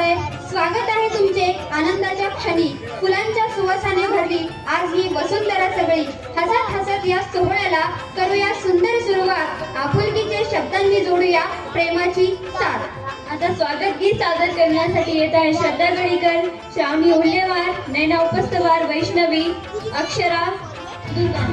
आहे. स्वागत आहे तुमचे आनंदाच्या क्षणी. फुलांच्या सुवासाने भरली आज ही वसुंधरा सगळी. हसत हसत या सोहळ्याला करूया सुंदर सुरुवात. आपुलकीचे शब्दांनी जोडूया प्रेमाची साथ. आता स्वागत गीत सादर करण्यासाठी येत आहे श्रद्धा गडीकर, श्रावणी उल्लेवार, नैना उपस्तवार, वैष्णवी, अक्षरा, दुर्गा.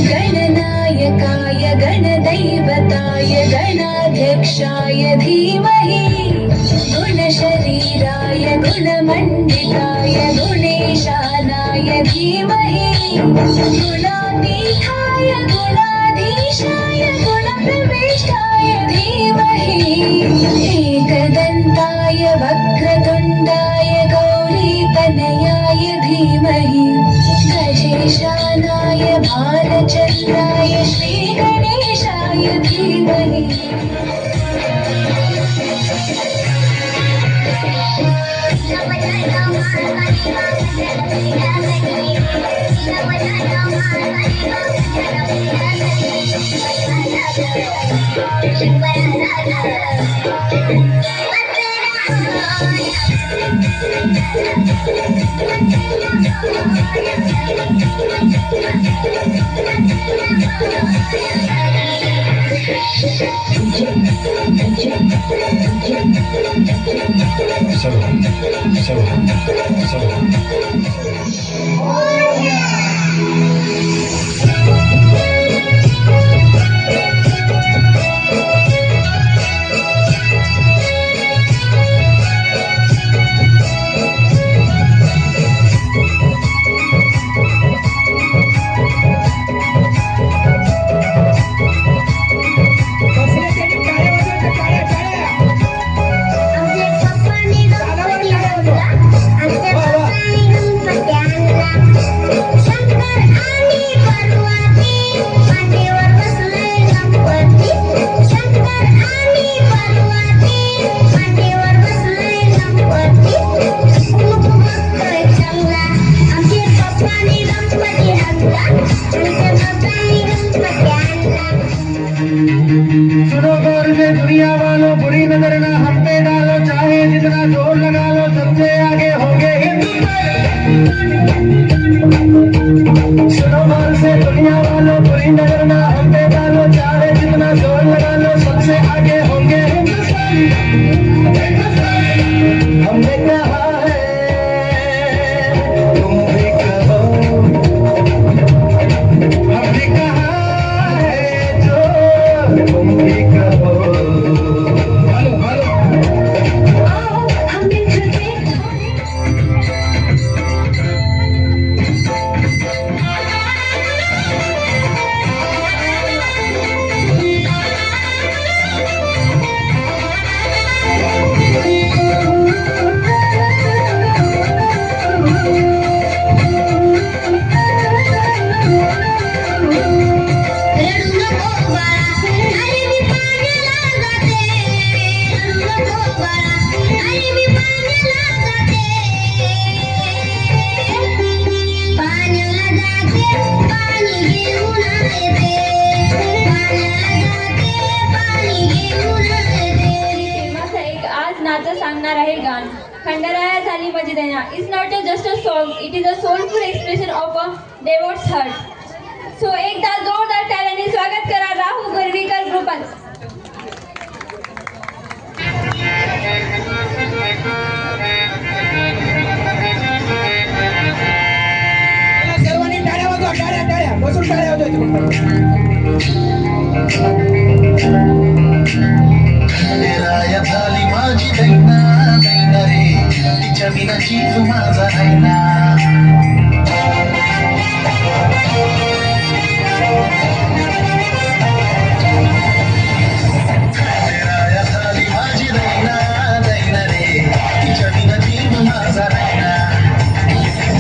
गणनायकाय गणदैवताय गणाध्यक्षाय धीमहि गुणशरीराय गुणमण्डिताय गुणेशानाय धीमहि गुणातीताय गुणाधीशाय गुणप्रविष्टाय धीमहि एकदन्ताय वक्रतुण्डाय गौरीतनयाय धीमहि गजेशानाय भालचन्द्राय श्रीगणेशाय धीमहि आमच्या पप्पांनी गणपती आणला. सुनो गौर से दुनिया वालों, बुरी नजर ना हम पे डालो, चाहे जितना जोर लगा लो, सबसे आगे होंगे हिंदुस्तान। सुनो गौर से दुनिया वालों, बुरी नजर ना हम पे डालो, चाहे जितना जोर लगा लो, सबसे आगे होंगे हिंदुस्तान। हमने कहा है तुम भी कहो, हमने कहा है जो तुम भी कहो। हेलो हेलो आओ हम मिलजुल के रडू नको बाळा, अरे मी पाण्याला जाते. रडू नको बाळा, अरे मी पाण्याला जाते. पाण्याला जाते, पाणी घेऊन येते. पाण्याला जाते, पाणी घेऊन येते. माझा एक आज नाच सांगणार आहे गान. खंडराया झाली माझी दैना is not just a song, it is a soulful expression of a devotee's heart. So एकदा जोरदार टाळ्यांनी स्वागत करा राहुल गरवीकर ग्रुपाचं. सर्वांनी टाळ्या वाजवा, टाळ्या टाळ्या बसून टाळ्या वाजवायच्या. खंडेराया झाली माझी दैना दैना रे, तिच्या विना जीव माझा राहिना. खंडेराया झाली माझी दैना दैना रे, तिच्या विना जीव माझा राहिना.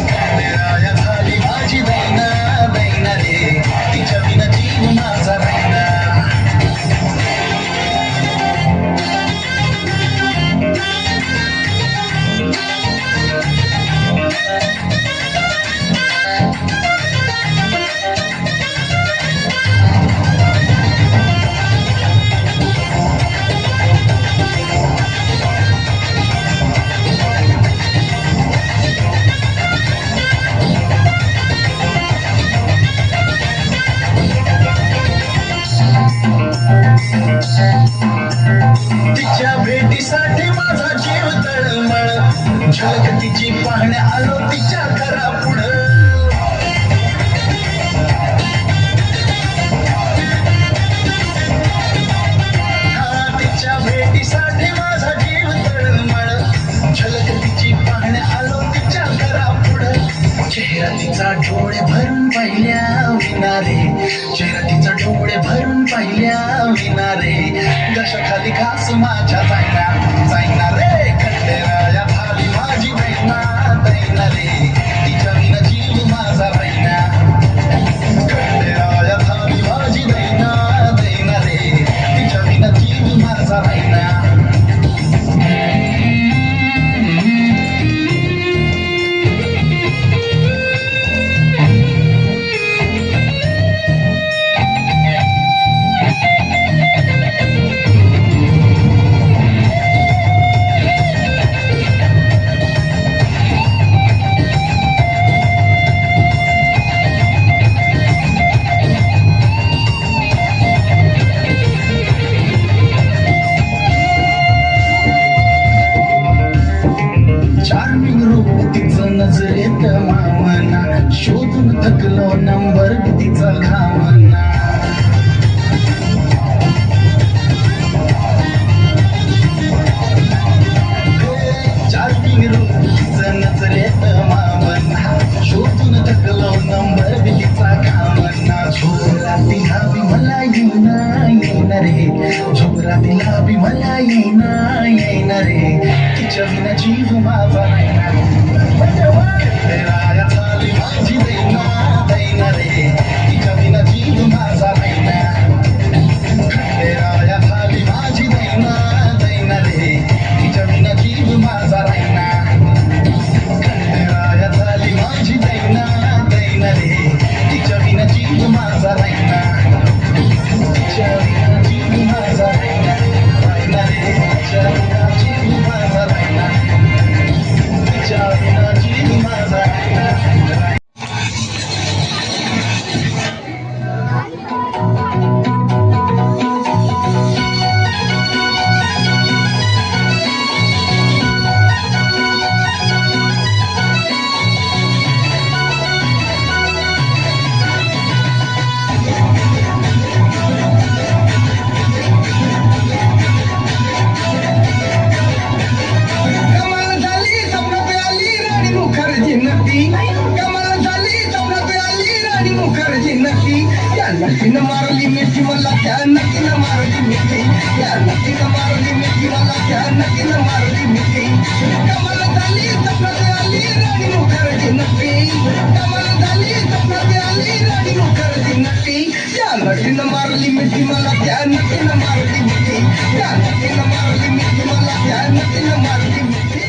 खंडेराया झाली माझी दैना दैना रे, तिच्या विना जीव माझा राहिना. तिच्या भेटीसाठी माझा जीव तळमळ, झलक तिची पाहण्या आलो तिच्या घरा पुढं. तिच्या भेटीसाठी माझा जीव तळमळ, झलक तिची पाहण्या आलो तिच्या घरा पुढं. चेहरा तिचा डोळे भरून पाहिल्या विनारे, चेहरा तिचा डोळे भरून पाहिल्या विनारे. घशाखाली घास माझ्या जायना जायना रे. खंडेराया झाली माझी दैना दैना रे, तिच्या विना जीव माझा राहिना. खंडेराया झाली माझी दैना दैना रे, तिच्या विना जीव माझा राहिना. चार्मिंग रूप तिचं नजरेत मावना, शोधून थकलो नंबर तिचा घावना. चार्मिंग रूप तिचं नजरेत मावना, शोधून थकलो नंबर तिचा घावना. झोराती हवी मला येईना येईना रे, झोराती हवी मला येईना येईना रे. तिच्या विना जीव माझा राहिना. खंडेराया झाली माझी दैना दैना रे, तिच्या विना जीव माझा राहिना. खंडेराया झाली माझी दैना दैना रे, तिच्या विना जीव माझा राहिना. खंडेराया झाली माझी दैना दैना रे, तिच्या मिठी त्या नक्कीनं मारली मिठी मला त्या नक्कीनं मारली मिठी त्या नक्कीनं मारली मिठी मला त्या नक्कीनं मारली मिठी कमाल झाली सपनात आली राणी मुखर्जी नक्की कमाल झाली सपनात आली राणी मुखर्जी नक्की त्या नक्कीनं मारली मिठी मला त्या नक्कीनं मारली मिठी त्या नक्कीनं मारली मिठी मला त्या नक्कीनं मारली मिठी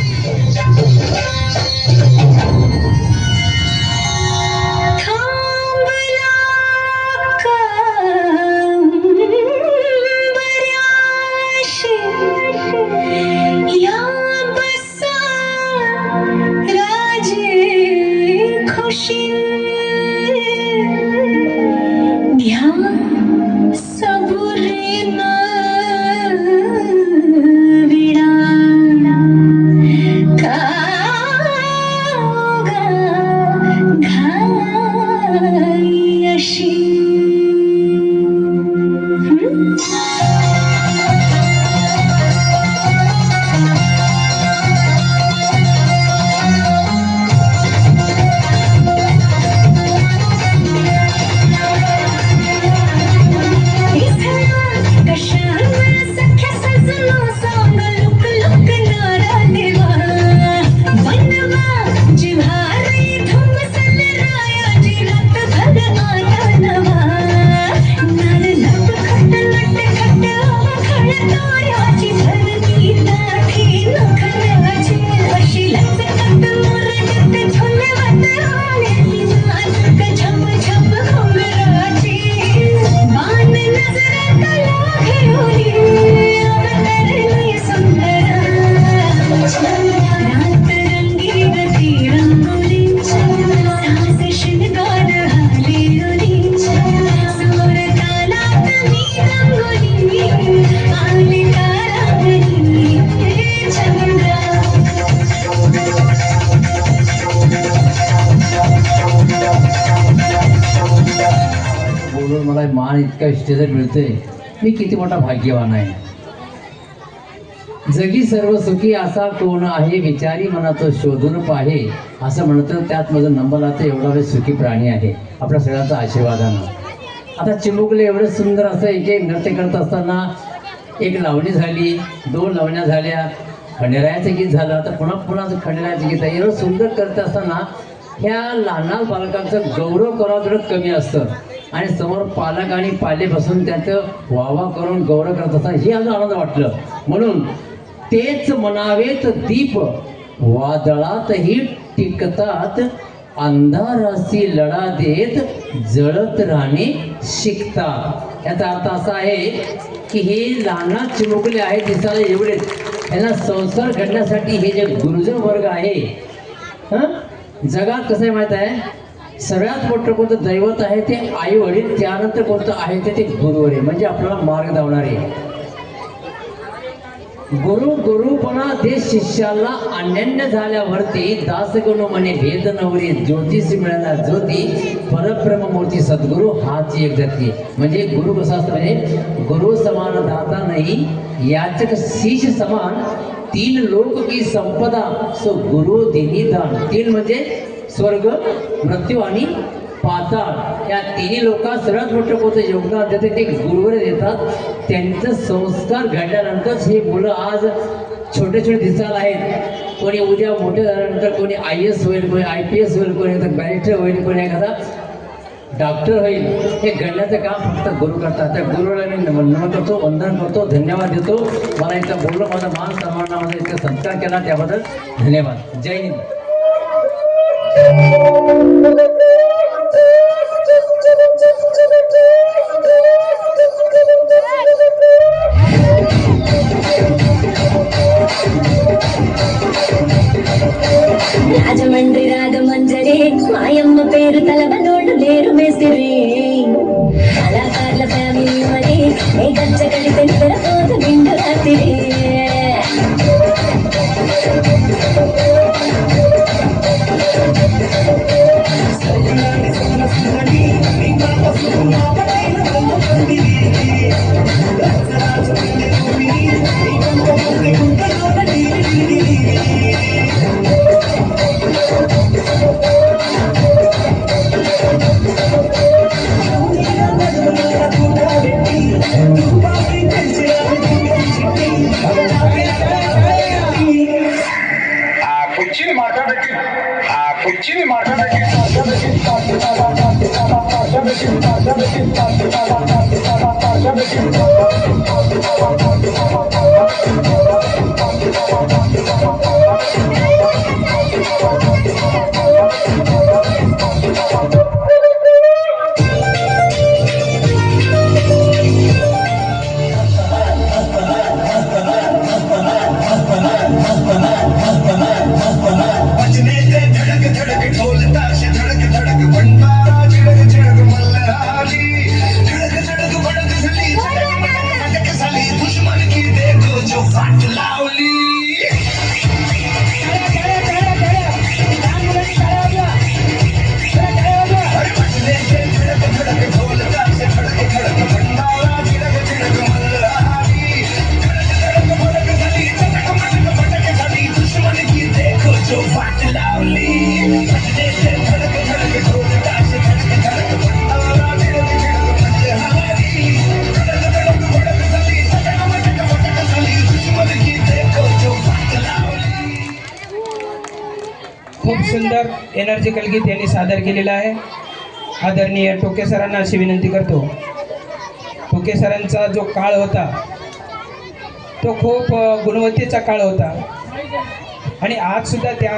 मला मान इतका इष्टेचा मिळतोय मी किती मोठा भाग्यवान आहे. जगी सर्व सुखी असा कोण आहे विचारी मनात शोधून पाहे असं म्हणतं त्यात माझं नंबर आता एवढा वेळ सुखी प्राणी आहे आपल्या सगळ्यांचा आशीर्वादानं. आता चिमुकले एवढं सुंदर असं एक एक नृत्य करत असताना एक लावणी झाली 2 लावण्या झाल्या खंडेरायाचं गीत झालं आता पुन्हा पुन्हा खंडेरायाचं गीत आहे. एवढं सुंदर करत असताना ह्या लहान बालकांचं गौरव करावं थोडं कमी असतं आणि समोर पालक आणि पाले बसून त्याचं वावा करून गौरव करत असताना हे अजून आनंद वाटलं. म्हणून तेच म्हणावेत दीप वादळातही टिकतात अंधाराशी लढा देत जळत राहणे शिकतात. याचा अर्थ असा आहे की हे लहान चिमुकले आहेत दिसायला एवढेच त्यांना संसार घडण्यासाठी हे जे गुरुजन वर्ग आहे जगात कसं आहे माहीत आहे सगळ्यात मोठं कोणतं दैवत आहे ते आई वडील त्यानंतर कोणतं आहे ते गुरुवरे म्हणजे आपल्याला मार्ग दावणारे. गुरुपणा दे शिष्याला अनन्य झाल्यावरती दासगुण म्हणे भेद नवरी ज्योतिषी मिळाला ज्योती परब्रह्म मूर्ती सद्गुरु हाच एक जाती. म्हणजे गुरु कसा असतं म्हणजे गुरु समान दाता नाही याचक शीश समान 3 लोक की संपदा सो गुरु दिनी दान. 3 म्हणजे स्वर्ग मृत्यू आणि पाताळ या 3 लोकांत सगळ्यात मोठं कोणतं योगदान देते ते गुरुवर देतात. त्यांचं संस्कार घडल्यानंतरच हे मुलं आज छोटे छोटे दिसायला आहेत. कोणी उद्या मोठे झाल्यानंतर कोणी IAS होईल कोणी IPS होईल कोणी बॅरिस्टर होईल कोणी एखादा डॉक्टर होईल. हे घडल्याचं काम फक्त गुरु करतात. त्या गुरुला मी नमन करतो वंदन करतो धन्यवाद देतो. मला इथं बोललो माझा मान सन्मानामध्ये इतका संस्कार केला त्याबद्दल धन्यवाद. जय हिंद. రాజమండ్రి రాగమంజరే మాయమ్మ పేరు తలవనోడు లేరు మేస్తిరి కళాకారుల ఫ్యామిలీ మరి ఏ గచ్చ కడితే నిద్రపోదు నిండు రాత్రి बजने से धड़क धड़क ढोल ताश धड़क धड़क भंडारा झड़क झड़क मल्हारी धड़क धड़क भड़क सली झटक मटक मटक सली दुश्मन की देखो जो फाट लावली अरे बजने से धड़क धड़क ढोल ताश धड़क धड़क भंडारा झड़क झड़क मल्हारी धड़क धड़क भड़क सली झटक मटक मटक सली दुश्मन की देखो जो फाट लावली बजने से धड़क धड़क ढोल ताश धड़क धड़क भंडारा झड़क झड़क मल्हारी धड़क धड़क भड़क सली झटक मटक मटक सली दुश्मन की देखो जो फाट लावली. खूप सुंदर एनर्जिकल गीत यांनी सादर केलेलं आहे. आदरणीय टोके सरांना अशी विनंती करतो. टोके सरांचा जो काळ होता तो खूप गुणवत्तेचा काळ होता आणि आज सुद्धा त्या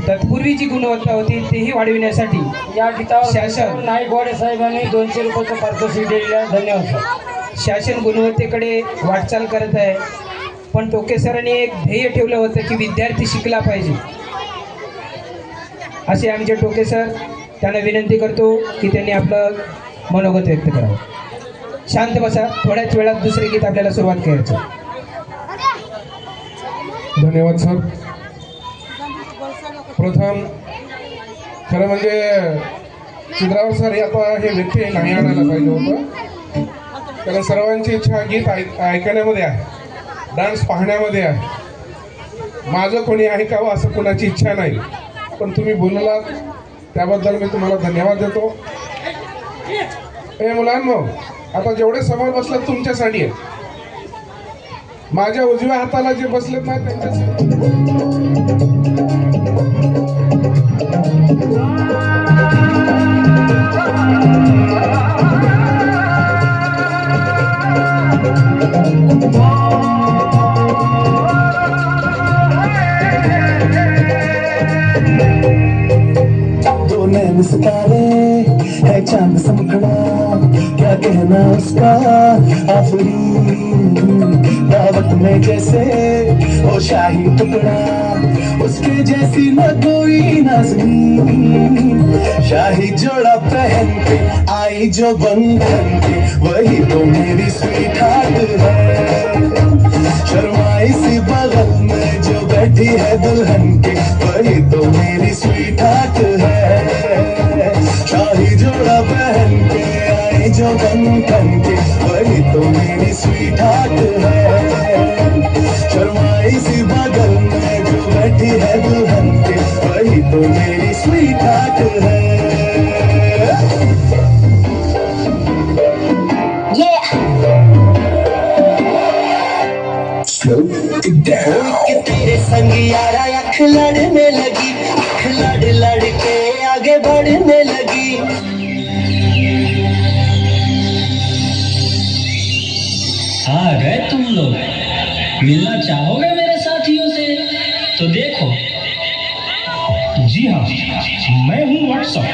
तत्पूर्वी जी गुणवत्ता होती तेही वाढविण्यासाठी या गीतावर शासन नाईकवाडे साहेबांनी 200 रुपयाचं पारितोषिक दिलेलं आहे. धन्यवाद सर. शासन गुणवत्तेकडे वाटचाल करत आहे. पण टोके सरांनी एक ध्येय ठेवलं होतं की विद्यार्थी शिकला पाहिजे. असे आमचे टोके सर, त्यांना विनंती करतो की त्यांनी आपलं मनोगत व्यक्त करावं. शांत बसा. थोड्याच वेळात दुसरे गीत आपल्याला सुरुवात करायचं. धन्यवाद सर. प्रथम खरं म्हणजे चित्रावर सर आता हे व्यक्ती नाही आणायला पाहिजे होतं, कारण सर्वांची इच्छा गीत ऐकण्यामध्ये आहे, डान्स पाहण्यामध्ये आहे. माझं कोणी ऐकावं असं कोणाची इच्छा नाही, पण तुम्ही बोललात त्याबद्दल मी तुम्हाला धन्यवाद देतो. ए मुलांनो, आता जेवढे समोर बसलेत तुमच्यासाठी आहे. माझ्या उजव्या हाताला जे बसलेत ना त्यांच्यासाठी दो नैन सितारे है चांद समखड़ा क्या कहना उसका आफरी दावत में जैसे वो शाही टुकड़ा उसके जैसी न कोई नाज़नीन शाही जोड़ा पहन के आई जो बंधन के वही तो मेरी स्वीट हार्ट है. शर्माई सी बगल में जो बैठी है दुल्हन के वही तो मेरी स्वीट हार्ट है. शाही जोड़ा पहन के आई जो बंधन के वही तो मेरी स्वीट हार्ट है. शर्माई सी बगल में जो बैठी है दुल्हन के वही तो मेरी स्वीट हार्ट है. Slow it down. कि तेरे संग यारा अख लड़ने लगी, अख लड़ लड़ के आगे बढ़ने लगी. आ गए तुम लोग, मिलना चाहोगे मेरे साथियों से? तो देखो, जी हाँ, मैं हूँ व्हाट्सएप.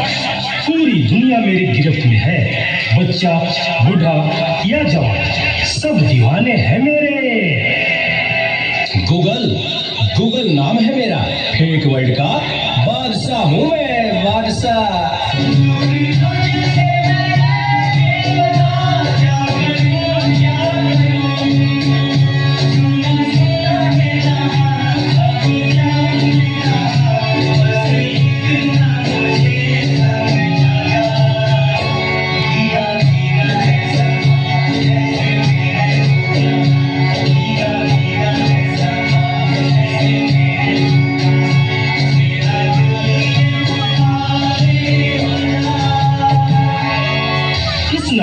पूरी दुनिया मेरी गिरफ्त में है. बच्चा, बूढ़ा या जवान, सब दीवाने हैं मेरे. गूगल नाम है मेरा. फेक वर्ल्ड का बादशाह हूँ मैं, बादशाह.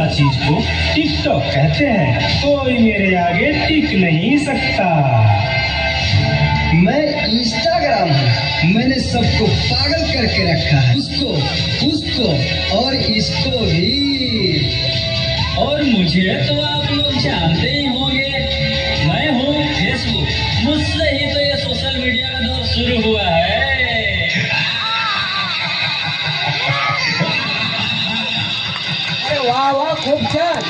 चीज को टिकटॉक कहते हैं. कोई मेरे आगे टिक नहीं सकता. मैं इंस्टाग्राम काम है, मैंने सबको पागल करके रखा है, उसको और इसको भी। और मुझे तो आप लोग जानते ही होंगे, मैं हूँ फेसबुक, मुझसे ही तो ये सोशल मीडिया का दौर शुरू हुआ है। वाह वाह, खूप छान.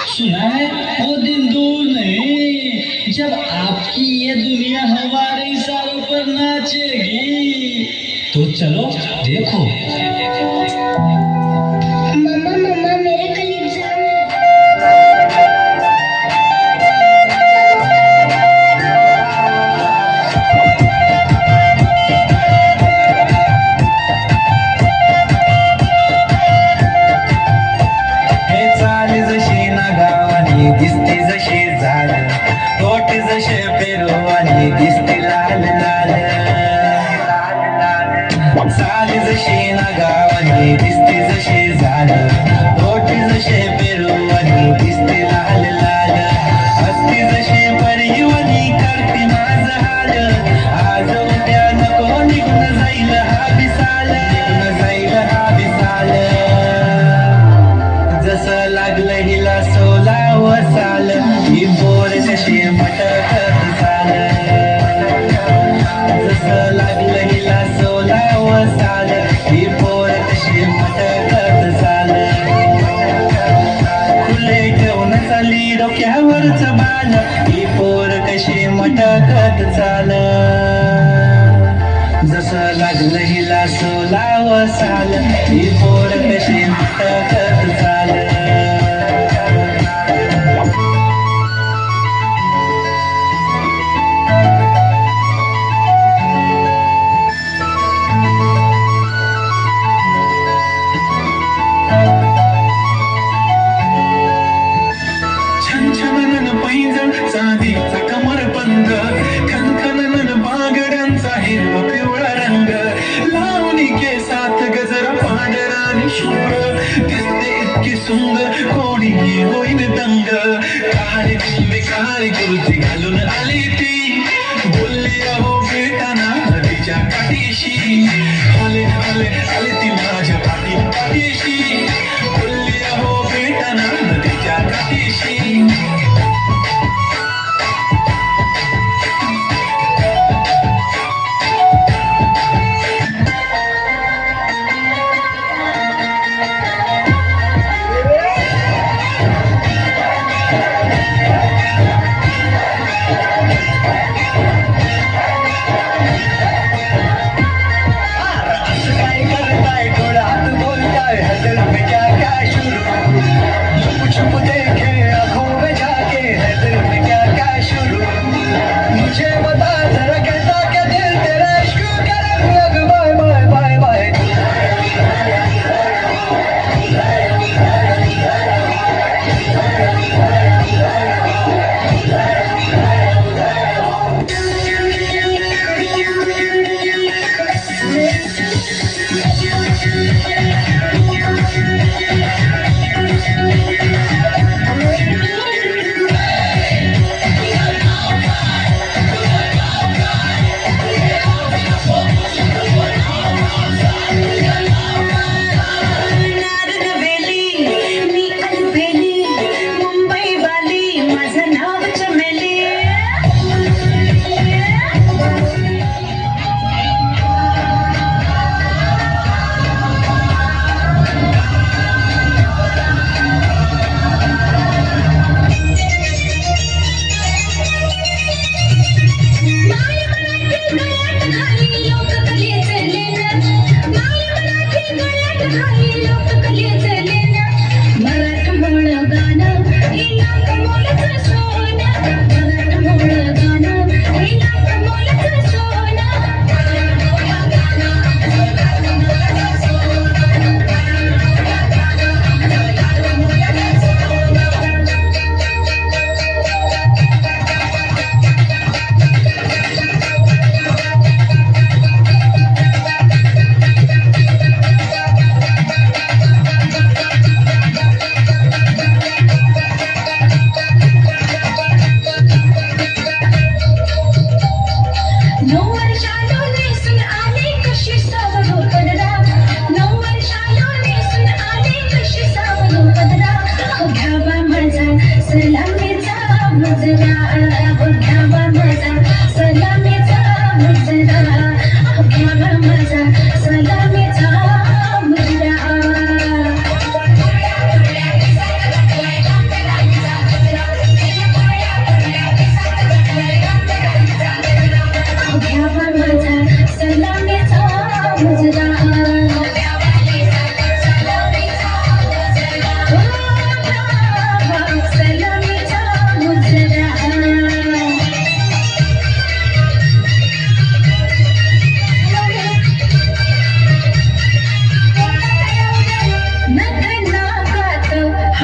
सुना है वो दिन दूर नहीं जब आपकी ये दुनिया हमारे इशारों पर नाचेगी। तो चलो देखो। मम्मा मम्मा मेरे कल एग्जाम हे चाल जशी ना गावानी दिसती जशी झाल, तोट जसे पेरू आणि दिसती लाल लाल. चाल जशी ना गावानी दिसती जशी झाल, तोट जसे पेरू आणि दिसती लाल लाल. हसती जशी परिवनी करती माझ हाल, आज उद्या नको निघून जाईल हा विसाल, निघून जाईल हा विसाल. जसं लागलं हिला 16 साल, ही पोर कशी मटकत चाल. जसं लागलं हिला 16 साल, ही पोर कशी मटकत चाल. खुले ठेवून चालली डोक्यावरच बाल, ही पोर कशी मटकत चाल. जसं लागलं हिला 16 साल, ही पोर कशी मटकत चाल. छन छनन पैंजण चांदीचा कमरबंद, खनखनन बांगड्यांचा हिरवा पिवळा रंग. लावणी केसात गजरा पांढरा आणि शुभ्र, दिसते इतकी सुंदर कोणी होईन दंग. काळी बिल्ली काळी कुर्ती घालून आली ती, बोलली अहो भेटाना नदीच्या काठीशी. आले आले आले ती माझ्या पाठीशी, बोलली अहो भेटाना नदीच्या काठीशी.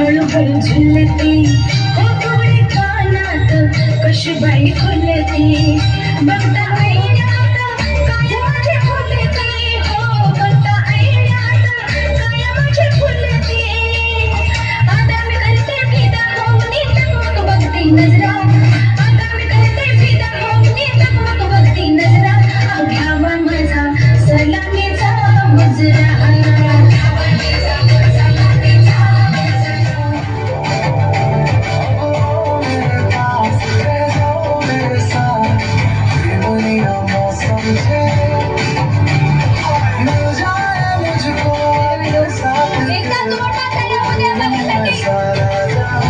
हळूहळू झुलते हो थोडे कानात कशी बाई फुलते बघता ऐण्यात काय माझे फुलते हो बघता ऐण्यात काय माझे फुलते आता मी करते फिदा होऊन टकमक बघती नजरा आता मी करते फिदा होऊन टकमक बघती नजरा घ्यावा माझा सलामीचा मुजरा एकदा जोरदार ताली होऊ द्या सगळ्यांसाठी.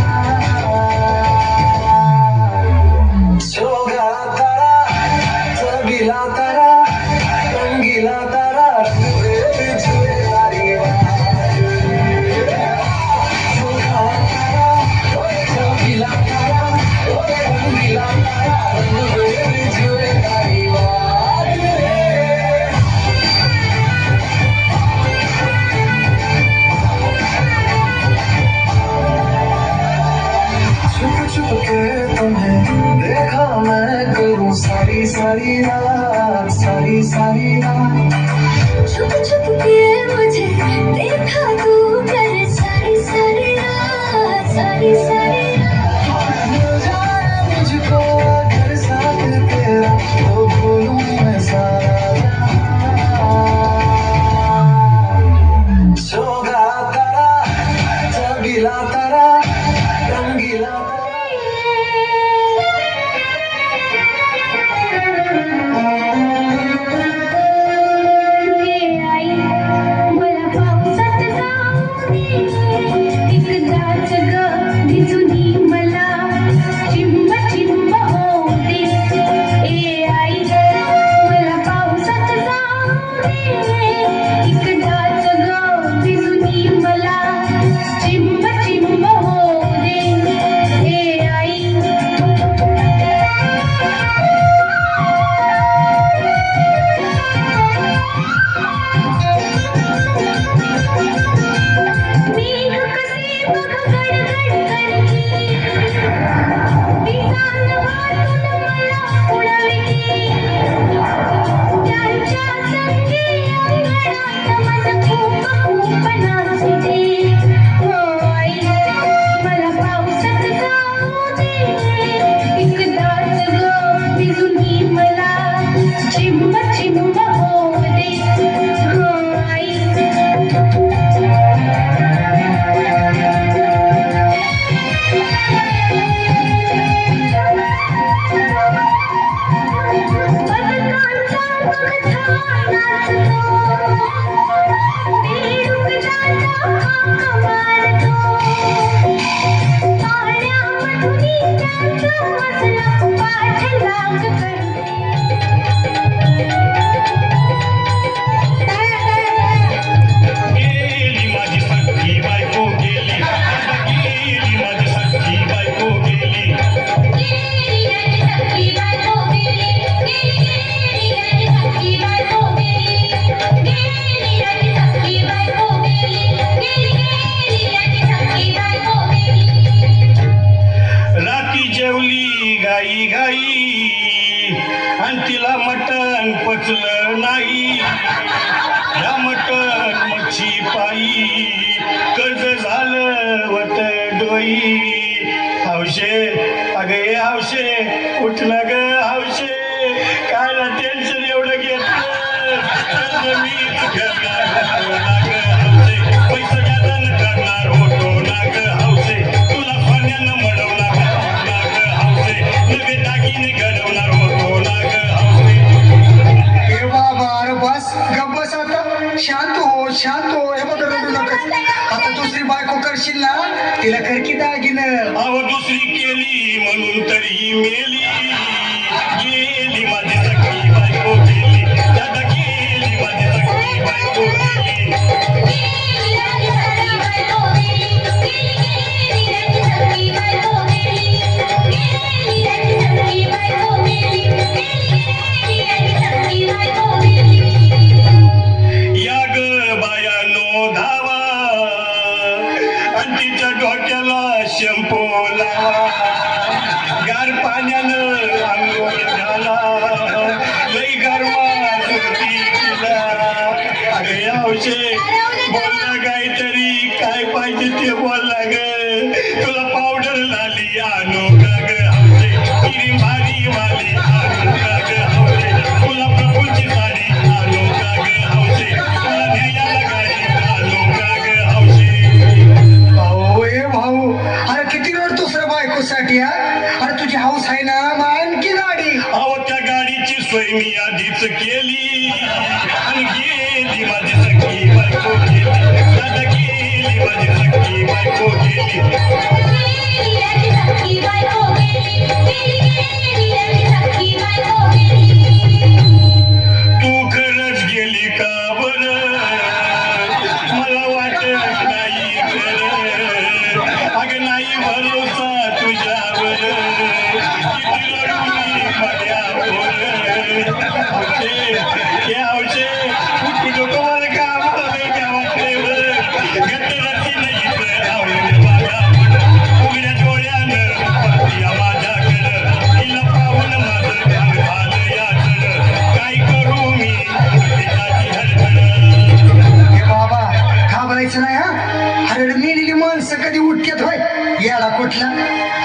देखा मैं करूं सारी सारी रात सारी सारी रात छुप छुप के मुझे देखा तू कर सारी सारी रात सारी सारी रात मिल जाए मुझको अगर साथ तेरा तो बोलूं मैं सारा सोगा तारा जगीला तारा रंगीला मला पावसात जाऊ दे एकदाच ग भिजूनी मला चिंब चिंब होऊ दे ए आई मला पावसात जाऊ दे एकदाच ग भिजूनी मला चिंब चिंब होऊ दे ए आई मेघ कसे बघ गडगड करती विसान वाटून मला उडविती त्यांच्या संगी अंगणात मन खूप खूप नाचते हो आई मला पावसात जाऊ दे एकदाच ग भिजूनी मला चिंब चिंब होऊ दे हो आई पदकांचा बघता नाचतो बेडुकदाचा हाक मारतो पाण्यामधून त्यांचा मजला पाठलाग गेली माझी सख्खी बायको गेली गेली माझी सख्खी बायको गेली राती जेवली गाई गाई आणि तिला मटण पचलं नाही या मटण मच्छी पायी कर्ज झालं वत डोई हौशे अगे हौशे उठलं ग हौशे काय टेन्शन एवढं घेतलं कर्ज मीच घेतलं लाग हौशे पैसा जाताना करणार होतो नाग हौशे तुला पाण्यानं मडवणार नाग हौशे नवे दागिने घडवणार होतो नाग हौशे ए बाबा अरे बस गप बस आता शांत हो हे बघ रडू नका आता दुसरी बायको करशील ना तिला कर की दागिनं अव दुसरी केली म्हणून तरी मेली गेली माझी सखी बायको गेली दादा गेली माझी सखी बायको गेली या ग बायानो धावा आणि तिच्या डोक्यात हौशे बोल ना काहीतरी काय पाहिजे ते बोल ना ग तुला पावडर लाली आणू का ग हौशे किरी भारी वाली आणू का ग हौशे तुला प्रफुल्लची साडी आणू का ग हौशे तुला न्यायाला गाडी आणू का ग हौशे भाऊ ए भाऊ अरे किती रडतोस रे बायकोसाठी हा अरे तुझी हाऊस आहे ना मग आणखी गाडी अहो त्या गाडीची सोय मी आधीच केली आणि गेली माझी सखी बायको गेली दादा गेली माझी सखी बायको गेली तू खरंच गेली का बरं मला वाटत नाही खरं अगं नाही भरोसा तुझ्यावर किती रडू मी माझ्यावर हौशे हे हौशे तुझं कोणाला का आम्हाला नाही का वाटले बरं गटराची नाही तर आवडले माझ्याकडं उघड्या डोळ्यानं पाहिया माझ्याकडं तिला पाहून माझं काम झालं याकडं काय करू मी त्याची हडकडं हे बाबा घाबरायचं नाही हा अरे मेलेली माणसं कधी उठक्यात होय याला कुठला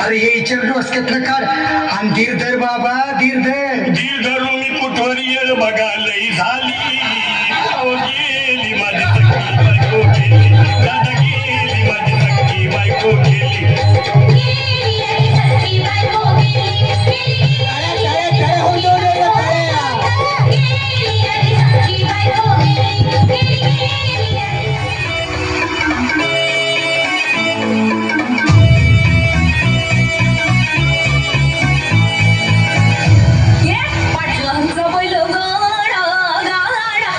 अरे यायच्या डोसक्यातलं काढ आणि धीर धर बाबा धीर धर धीर धरून मी कुठवर येळ बघा लई झाली अहो गेली माझी सखी बायको गेली दादा गेली माझी सखी बायको गेली पाटलांचा बैल गाडा गाडा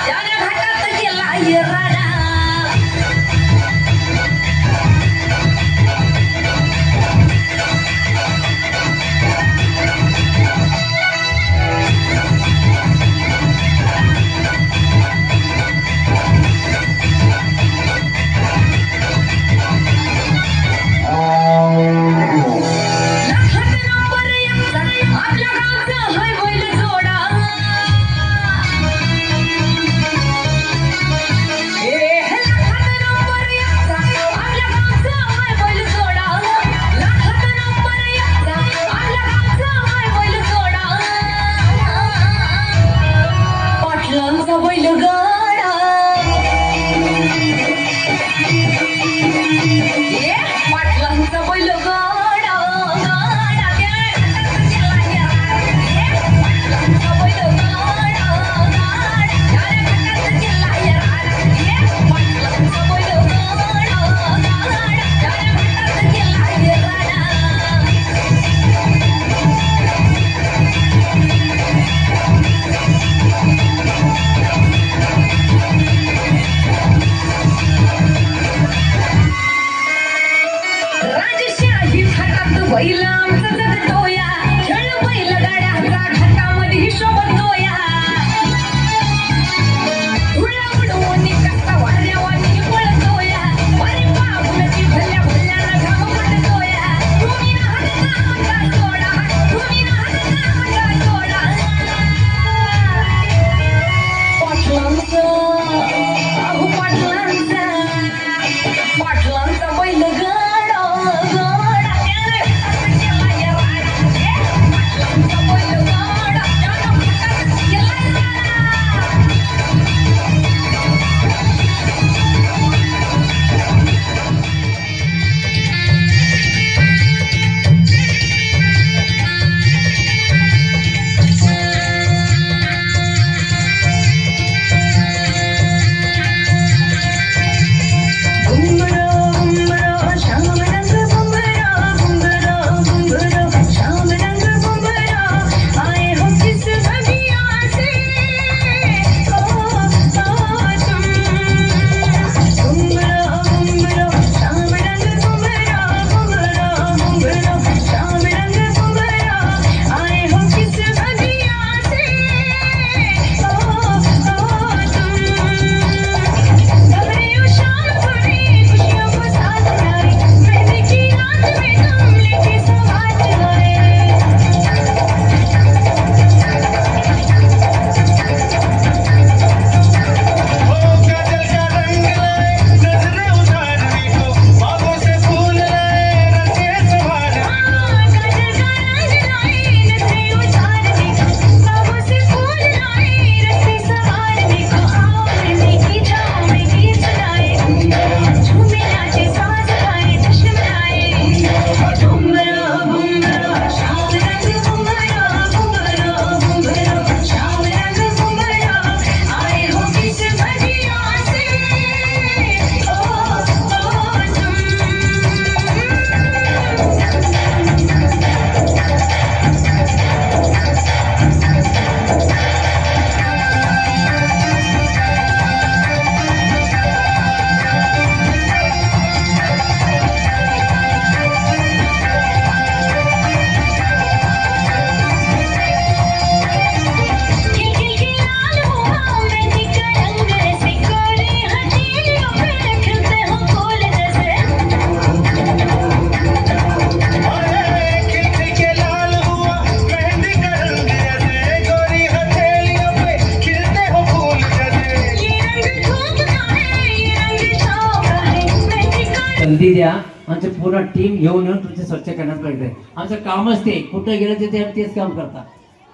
संधी द्या. आमची पूर्ण टीम घेऊन येऊन तुमचे स्वच्छ करण्यात पाहिजे. आमचं कामच ते, कुठं गेलं तिथे तेच काम करतात.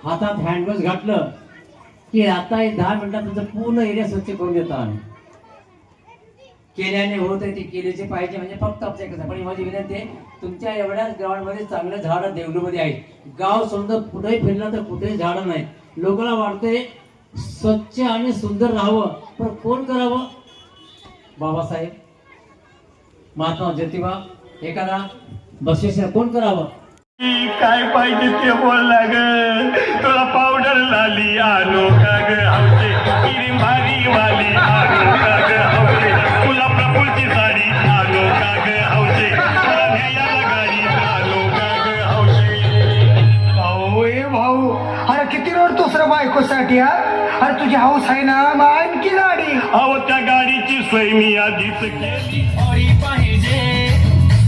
हातात हँडवॉश घातलं की आता 10 मिनिटात तुमचं पूर्ण एरिया स्वच्छ करून देतो आम्ही. केल्याने होत आहे ते केल्याचे पाहिजे म्हणजे फक्त आपल्याकडे. पण माझी विनंती आहे, तुमच्या एवढ्याच गावांमध्ये चांगले झाडं देवलूमध्ये आहेत. गाव समजा कुठेही फिरलं तर कुठेही झाडं नाही. लोकांना वाटते स्वच्छ आणि सुंदर राहावं, पण कोण करावं? बाबासाहेब, महात्मा ज्योतिबा, एखादा बसवेश्वर कोण करावं? काय पाहिजे ते बोल लाग, तुला पावडर लाली आलो का ग हौसे, किरी भारी वाली आलो का ग हौसे, तुला प्रफुलची साडी आलो का ग हौसे, तुला न्यायाला गाडी आलो का ग हौसे. भाऊ ए भाऊ, अरे किती रोड दुसऱ्या बायकोसाठी हा? अरे तुझी हाऊस आहे ना, मग आणखी गाडी. अहो त्या गाडीची सोय मी आधीच केली. ऑरी पाहिजे,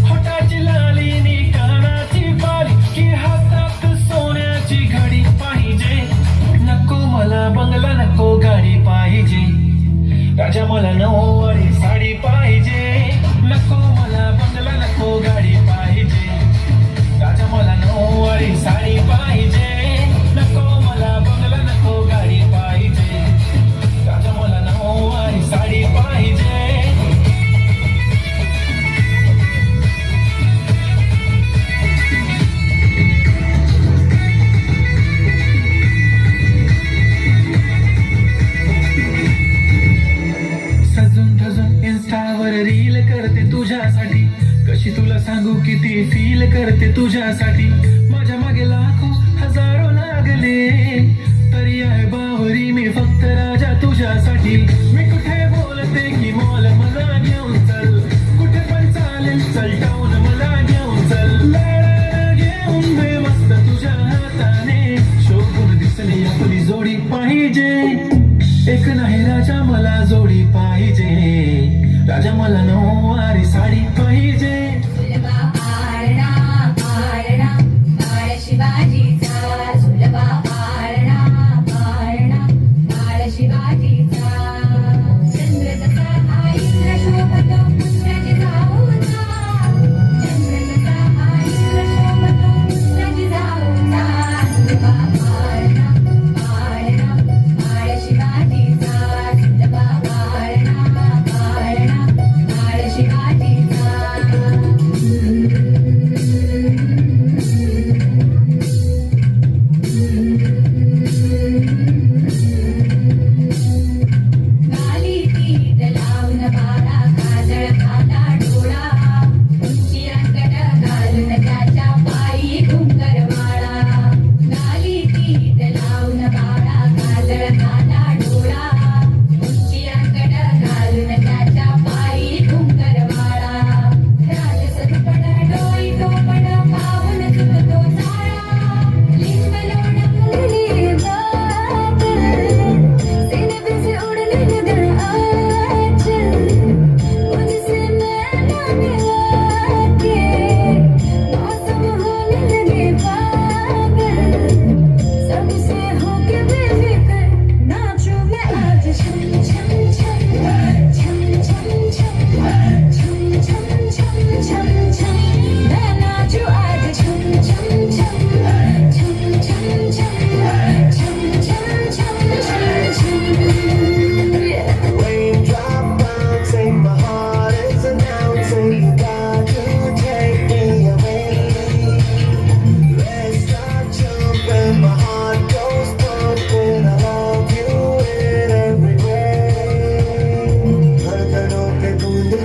होटाची लाली नी कानाची बाली, की हातात सोन्याची घडी पाहिजे. नको मला बंगला, नको गाडी पाहिजे. राजा मला नऊवारी साडी पाहिजे. नको मला बंगला, नको गाडी पाहिजे. राजा मला नऊवारी साडी पाहिजे. नको मला बंगला, नको गाडी पाहिजे. राजा मला नऊवारी साडी पाहिजे. सजून धजून इन्स्टावर रील करते तुझ्यासाठी, कशी तुला सांगू किती फील करते तुझ्यासाठी. माझ्या मागे लाखो हजारो लागले, तरी आहे बावरी मी फक्त राजा तुझ्यासाठी. मी कुठे बोलते की मॉल मला घेऊन चल, कुठे पण चालेल चल टाऊन मला घेऊन चल. लाडा घेऊन दे मस्त तुझ्या हाताने, शोभून दिसली आपली जोडी पाहिजे. एक नाही राजा मला जोडी पाहिजे. राजा मला नऊवारी साडी पाहिजे.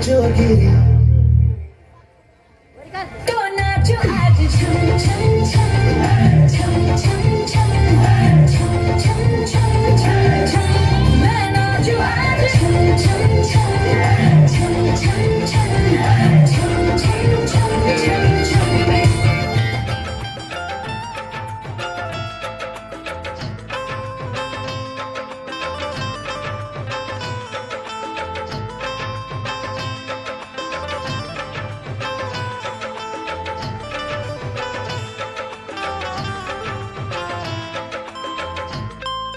जोगिरी